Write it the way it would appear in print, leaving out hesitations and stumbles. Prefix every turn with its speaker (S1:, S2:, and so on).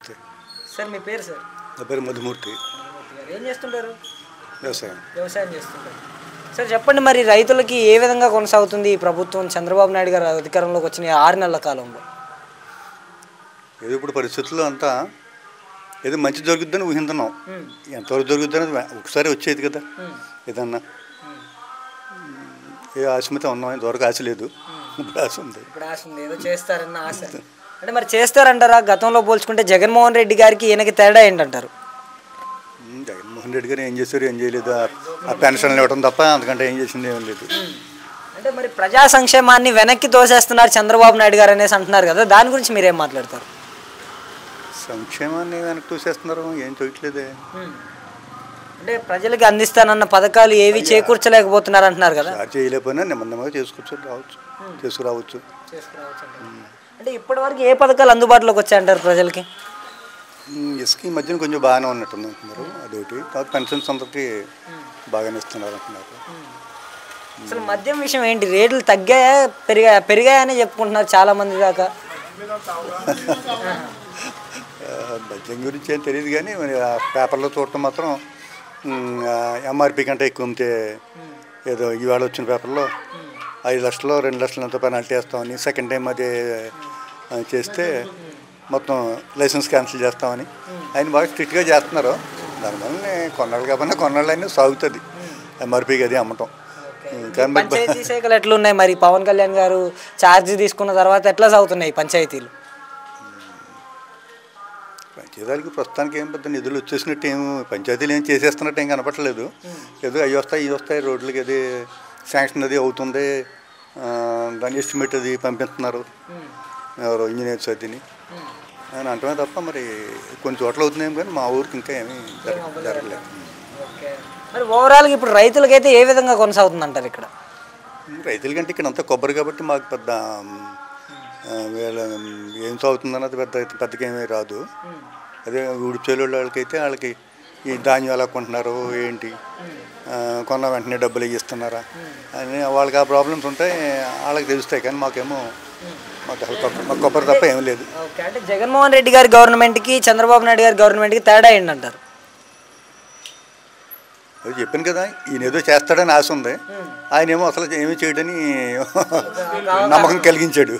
S1: నమస్తే
S2: సార్ మీ పేరు సార్?
S1: నా పేరు మధుమూర్తి.
S2: ఏం చేస్తుంటారు?
S1: వ్యవసాయం
S2: చేస్తుంటారు. సార్ చెప్పండి, మరి రైతులకి ఏ విధంగా కొనసాగుతుంది ఈ ప్రభుత్వం చంద్రబాబు నాయుడు గారు అధికారంలోకి వచ్చిన 6 నెలల కాలంలో?
S1: ఏదో ఇప్పుడు పరిస్థితుల్లో అంతా ఏదో మంచి జరుగుద్దని ఊహిస్తున్నాం. ఎంతవరకు జరుగుద్దని ఒకసారి వచ్చేది కదా ఏదన్నా. ఏ ఆశ మీద ఉన్నాం, ఇంతవరకు ఆశ లేదు. ఇప్పుడు ఆశ ఉంది.
S2: ఏదో చేస్తారన్న ఆశ. అంటే మరి చేస్తారంటారా? గతంలో పోల్చుకుంటే జగన్మోహన్ రెడ్డి గారికి ఈయనకి తేడా ఏంటంటారు?
S1: జగన్మోహన్ రెడ్డి గారు ఏం చేశారు, ఏం చేయలేదు. ఆ పెన్షన్లు ఇవ్వడం తప్ప అంతకంటే ఏం చేసింది ఏం లేదు.
S2: అంటే మరి ప్రజా సంక్షేమాన్ని వెనక్కి తోసేస్తున్నారు చంద్రబాబు నాయుడు గారు అనేసి అంటున్నారు కదా, దాని గురించి మీరేం మాట్లాడతారు?
S1: సంక్షేమాన్ని వెనక్కి తోసేస్తున్నారు, ఏం చేయట్లేదే.
S2: అంటే ప్రజలకి అందిస్తానన్న పథకాలు ఏవి చేకూర్చలేకపోతున్నారు అంటున్నారు కదా.
S1: చేయలేకపోయినా నెమ్మదిగా తీసుకురావచ్చు.
S2: అంటే ఇప్పటి వరకు ఏ పథకాలు అందుబాటులోకి వచ్చాయంటారు ప్రజలకి?
S1: ఇసుక ఈ మధ్యన కొంచెం బాగానే ఉన్నట్టుంది అంటున్నారు, అదొకటి. కాబట్టి పెన్షన్స్ అందరికీ బాగానే ఇస్తున్నారు అంటున్నారు.
S2: అసలు మద్యం విషయం ఏంటి, రేట్లు తగ్గాయా పెరిగాయని చెప్పుకుంటున్నారు చాలా మంది దాకా.
S1: మద్యం గురించి ఏం తెలియదు కానీ పేపర్లో చూడటం మాత్రం ఎంఆర్పి కంటే ఎక్కువ అమ్మితే, ఏదో ఇవాళ వచ్చిన పేపర్లో 5 లక్షలు 2 లక్షలు ఎంతో పెనాల్టీ వేస్తామని, సెకండ్ టైం అదే చేస్తే మొత్తం లైసెన్స్ క్యాన్సిల్ చేస్తామని ఆయన బాగా స్ట్రిక్ట్గా చేస్తున్నారు. దానివల్ల కొన్నాళ్ళు కాకపోయినా కొన్నాళ్ళు అయినా సాగుతుంది ఎంఆర్పీకి అది అమ్మటం.
S2: పంచాయతీ శాఖలు ఎట్లున్నాయి మరి? పవన్ కళ్యాణ్ గారు ఛార్జ్ తీసుకున్న తర్వాత ఎట్లా సాగుతున్నాయి పంచాయతీలు?
S1: పంచాయతీలకి ప్రస్తుతానికి ఏం పెద్ద నిధులు వచ్చేసినట్టు పంచాయతీలు ఏం చేసేస్తున్నట్టు ఏం కనపట్లేదు. ఏదో అవి వస్తాయి ఇవి వస్తాయి, రోడ్లకి అది శాంక్షన్ అది అవుతుంది, దాని ఎస్టిమేట్ అది పంపిస్తున్నారు ఎవరో ఇంజనీర్స్ అదిని అని అంటమే తప్ప మరి కొన్ని చోట్ల అవుతున్నాయి కానీ మా ఊరికి ఇంకా ఏమీ జరగలేదు.
S2: మరి ఓవరాల్గా ఇప్పుడు రైతులకైతే ఏ విధంగా కొనసాగుతుంది అంటారు ఇక్కడ?
S1: రైతులకంటే ఇక్కడ అంతా కొబ్బరి కాబట్టి మాకు పెద్ద వీళ్ళ ఏం సాగుతుందన్నది పెద్దగా ఏమీ రాదు. అదే ఉడిచేలు వాళ్ళకైతే వాళ్ళకి ఈ ధాన్యం ఎలా కొంటున్నారు ఏంటి, కొన్న వెంటనే డబ్బులు ఇస్తున్నారా అని వాళ్ళకి ఆ ప్రాబ్లమ్స్ ఉంటాయి, వాళ్ళకి తెలుస్తాయి. కానీ మాకేమో మాకు కొబ్బరి తప్ప ఏం లేదు.
S2: అంటే జగన్మోహన్ రెడ్డి గారి గవర్నమెంట్కి చంద్రబాబు నాయుడు గారి గవర్నమెంట్కి తేడా ఏంటంటారు?
S1: అది చెప్పాను కదా, ఈయన ఏదో చేస్తాడని ఆశ ఉంది, ఆయన ఏమో అసలు ఏమీ చేయడని నమ్మకం కలిగించాడు.